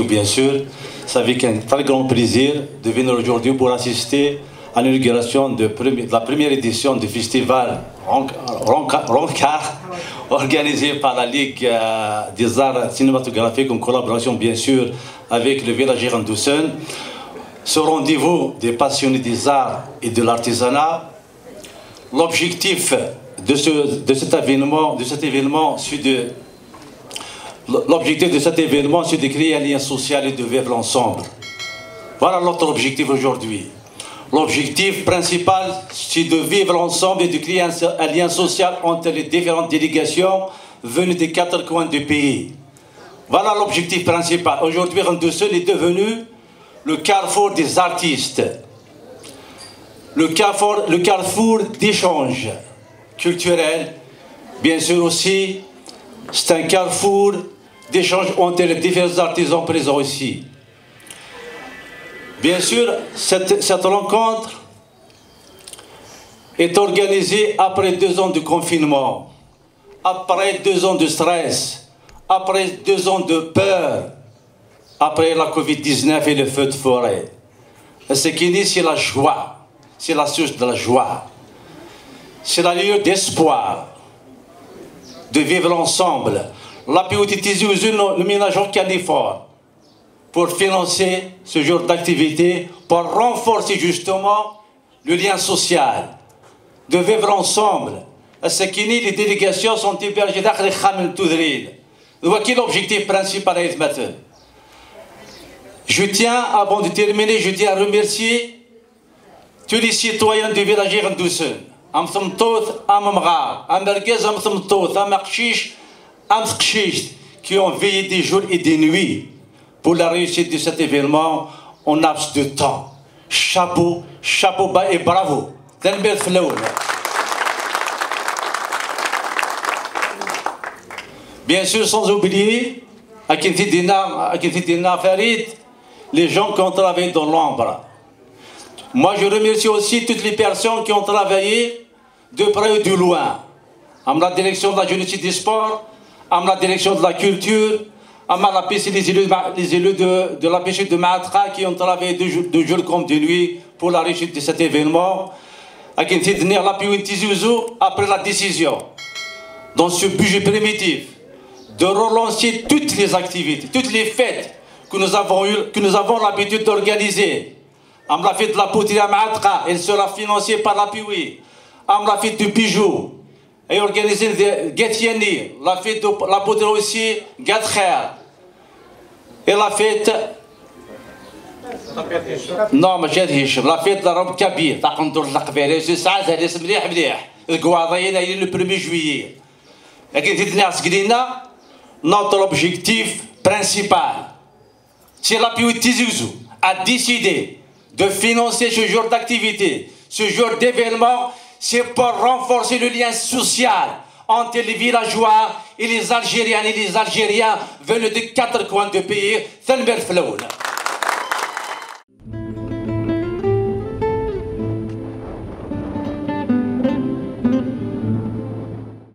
bien sûr. C'est avec un très grand plaisir de venir aujourd'hui pour assister à l'inauguration de la première édition du festival Roncart, organisé par la Ligue des arts cinématographiques en collaboration bien sûr avec le village Girondoussen. Ce rendez-vous des passionnés des arts et de l'artisanat, l'objectif de cet événement, c'est de créer un lien social et de vivre ensemble. Voilà notre objectif aujourd'hui. L'objectif principal, c'est de vivre ensemble et de créer un lien social entre les différentes délégations venues des 4 coins du pays. Voilà l'objectif principal. Aujourd'hui, Girondoussen est devenu le carrefour des artistes, le carrefour d'échanges culturels. Bien sûr aussi, c'est un carrefour d'échanges entre les différents artisans présents ici. Bien sûr, cette rencontre est organisée après 2 ans de confinement, après 2 ans de stress, après 2 ans de peur, après la Covid-19 et le feu de forêt. Ce qui est, c'est la joie, c'est la source de la joie, c'est la lieu d'espoir, de vivre ensemble. La POTTZ nous ménageons qu'un effort pour financer ce genre d'activité, pour renforcer justement le lien social, de vivre ensemble. Ce qui est, les délégations sont hébergées dans les Khamel Toudril. Voici l'objectif principal à maintenant. Je tiens, avant de terminer, à remercier tous les citoyens du village Girondoussen. Qui ont veillé des jours et des nuits pour la réussite de cet événement en laps de temps. Chapeau, chapeau bas et bravo. Bien sûr, sans oublier, à Kinfidina Farid, les gens qui ont travaillé dans l'ombre. Moi, je remercie aussi toutes les personnes qui ont travaillé de près et de loin. À la direction de la jeunesse et des sports, à la direction de la culture, à la pêche, les élus de la pêche de Maatra qui ont travaillé de jour comme de nuit pour la réussite de cet événement. À Kinfidina la POTTZ après la décision, dans ce budget primitif, de relancer toutes les activités, toutes les fêtes que nous avons l'habitude d'organiser. Am la fête de la poterie à Maatra, elle sera financée par la PIWI. Am la fête du bijou, et organisée de Gatiani, la fête de la poterie aussi, Gatcher. Et la fête. Non, mais j'ai la fête de la robe Kabir, t'as qu'on doit l'acquérir, c'est ça, c'est le Guadalajara, il est le 1er juillet. Et notre objectif principal, c'est la POTTZ a décidé de financer ce genre d'activité, ce genre d'événement, c'est pour renforcer le lien social entre les villageois et les Algériens venus des 4 coins du pays.